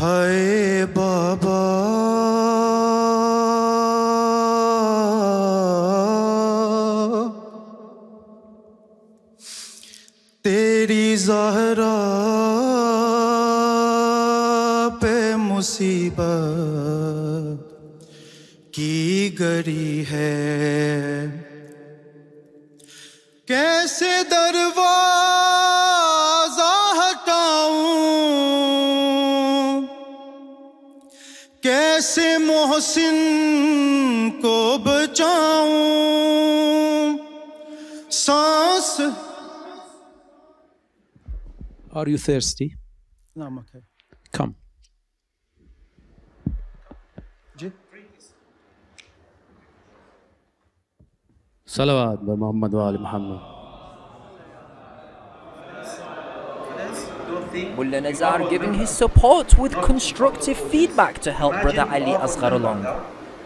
Hai Baba, Teri Zahra pe musibat की गरी है कैसे दरवाजा हटाऊं कैसे मोहसिन को बचाऊं सांस Are you thirsty? No, I'm okay. Come. Salawat by Muhammad wa Ali Muhammad. Mullah Nazar giving his support with constructive feedback to help brother Ali Asghar along.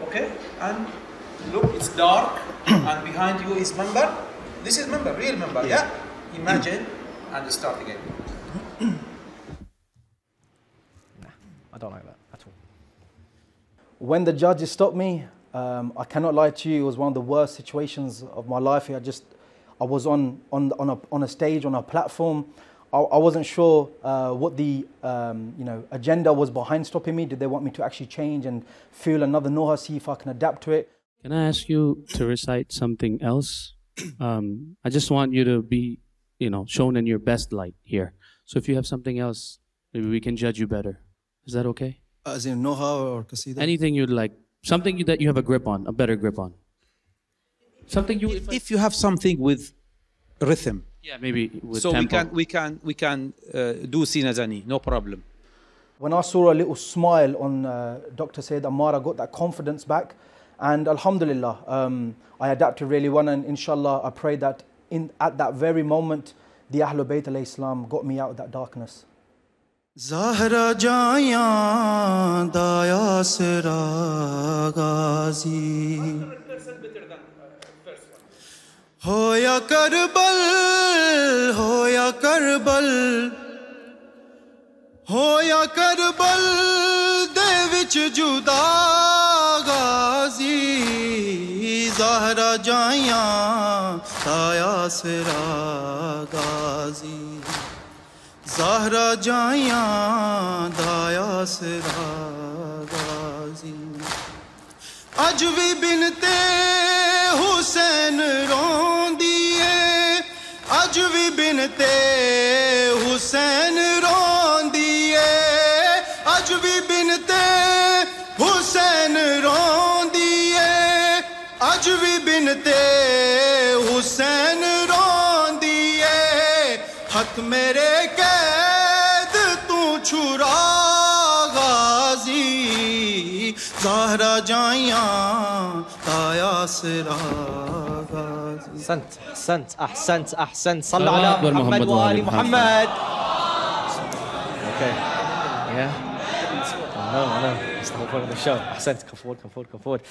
Okay, and look, it's dark, and behind you is member. This is member, real member, yeah? Imagine, and start again. I don't like that at all. When the judges stopped me, I cannot lie to you, it was one of the worst situations of my life. I was on a stage, on a platform. I wasn't sure what the agenda was behind stopping me. Did they want me to actually change and feel another noha, see if I can adapt to it? Can I ask you to recite something else? I just want you to be, shown in your best light here. So if you have something else, maybe we can judge you better. Is that okay? As in noha or qasida? Anything you'd like. Something that you have a grip on, a better grip on. Something you... If you have something with rhythm. Yeah, maybe with so tempo. we can do Sinazani, no problem. When I saw a little smile on Dr. Sayyid Ammar, I got that confidence back. And alhamdulillah, I adapted really well. And inshallah, I pray that at that very moment, the Ahlul Bayt alayhi salam got me out of that darkness. Zahra jayan daya sera gazi hoya Karbal hoya Karbal hoya Karbal de vich juda gazi Zahra jayan daya sera gazi Zahra jayan daya sera gazi Aj vi binte Hussein rondiye Aj vi binte Hussein rondiye Aj vi binte Hussein rondiye Aj vi binte Hussein rondiye Hak mere छुरा गाजी ज़हरा जाइयां ताया सिरा गाजी أحسنت صلوا على محمد وآل محمد. Okay. Yeah. No. It's the whole point of the show. أحسنت. Come forward.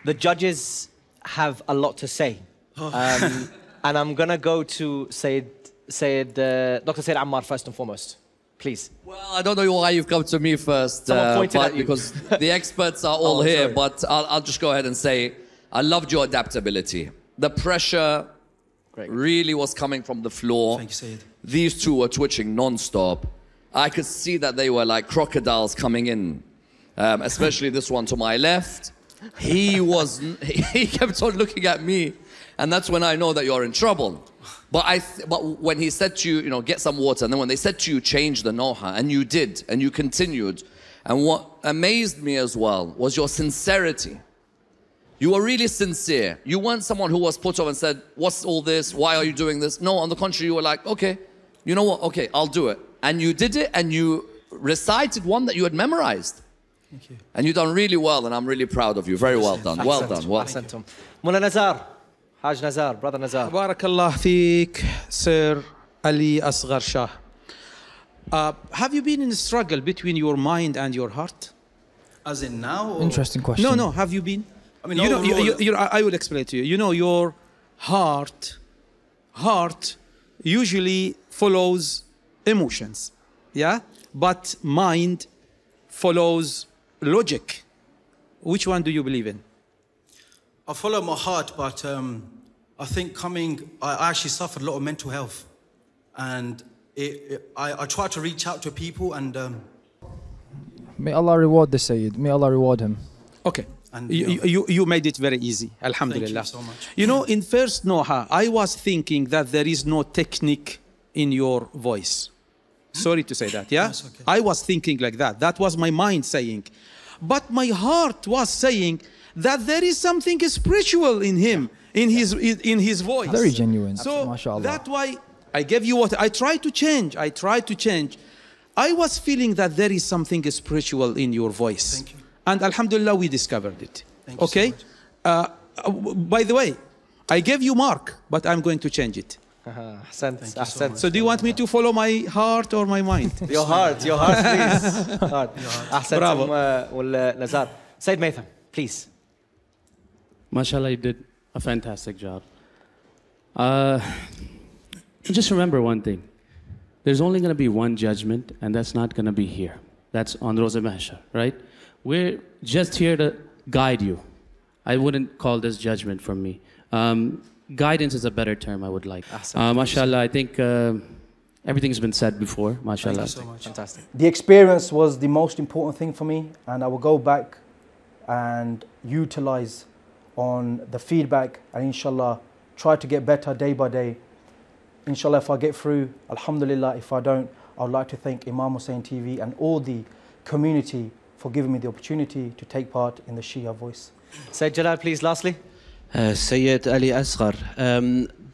The judges have a lot to say. And I'm going to go to Dr. Sayyid Ammar first and foremost. Please. Well, I don't know why you've come to me first, because the experts are all here, sorry. But I'll just go ahead and say, I loved your adaptability. The pressure really was coming from the floor. Thank you, Sayyid. These two were twitching non-stop. I could see that they were like crocodiles coming in, especially this one to my left. He kept on looking at me, and that's when I know that you're in trouble. But when he said to you, get some water, and then when they said to you, change the noha, and you did, and you continued. And what amazed me as well was your sincerity. You were really sincere. You weren't someone who was put off and said, what's all this? Why are you doing this? No, on the contrary, you were like, okay, you know what? Okay, I'll do it. And you did it, and you recited one that you had memorized. Thank you. And you've done really well, and I'm really proud of you. Very well done. Well done. Mullah Nazar. Haj Nazar, brother Nazar. Barakallah feek, Sir Ali Asghar Shah. Have you been in a struggle between your mind and your heart? As in now? Or? Interesting question. No, have you been? I mean, I will explain to you. Your heart usually follows emotions. Yeah? but mind follows logic. Which one do you believe in? I follow my heart, but I think I actually suffered a lot of mental health. And I try to reach out to people and... May Allah reward the Sayyid. May Allah reward him. Okay. And you made it very easy. Alhamdulillah. Thank you so much. You know, in first Noha, I was thinking that there is no technique in your voice. Sorry to say that, yeah? That's okay. I was thinking like that. That was my mind saying. But my heart was saying that there is something spiritual in him, in his voice. Very genuine. So MashaAllah. that's why I gave you what I tried to change. I was feeling that there is something spiritual in your voice. Thank you. And alhamdulillah, we discovered it. Thank you okay? so By the way, I gave you mark, but I'm going to change it. أحسنت. So do you want me to follow my heart or my mind? Your heart, please. Heart. أحسنت. Bravo. والنزار. Sayyid Mesum, please. MashaAllah, you did a fantastic job. Just remember one thing. There's only going to be one judgment, and that's not going to be here. That's on Roza Mahshar, right? We're just here to guide you. I wouldn't call this judgment from me. Guidance is a better term I would like. MashaAllah, I think everything's been said before. MashaAllah. Thank you so much. Fantastic. The experience was the most important thing for me, and I will go back and utilize on the feedback and inshallah try to get better day by day. Inshallah, if I get through, alhamdulillah. If I don't, I would like to thank Imam Hussein TV and all the community for giving me the opportunity to take part in the Shia Voice. Sayyid Jalal, please, lastly. Sayyid Ali Asghar.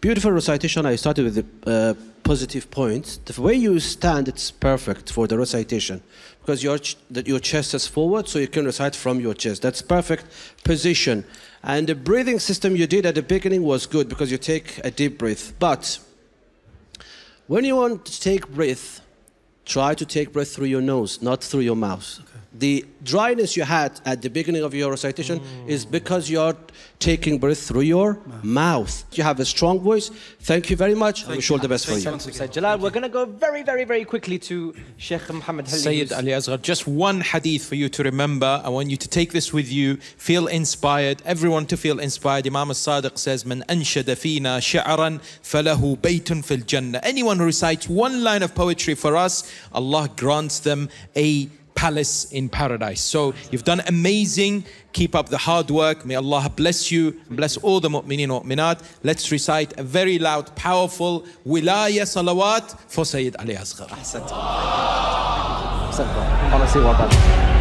Beautiful recitation. I started with the positive points. The way you stand, it's perfect for the recitation because your chest is forward, so you can recite from your chest. That's perfect position. And the breathing system you did at the beginning was good because you take a deep breath. But when you want to take breath, try to take breath through your nose, not through your mouth. Okay. The dryness you had at the beginning of your recitation is because you're taking breath through your mouth. You have a strong voice. Thank you very much. I wish all the best for you. Sayyid Jalal, we're going to go very, very, very quickly to Sheikh Muhammad Halil. Sayyid Ali Asghar, just one hadith for you to remember. I want you to take this with you. Feel inspired. Everyone to feel inspired. Imam As-Sadiq says, "Man anshada fina shi'ran falahu baytun fil jannah." Anyone who recites one line of poetry for us, Allah grants them a palace in paradise. So you've done amazing. Keep up the hard work. May Allah bless you and bless all the mu'mineen and mu'minat. Let's recite a very loud, powerful wilaya salawat for Sayyid Ali Asghar. Honestly, well done.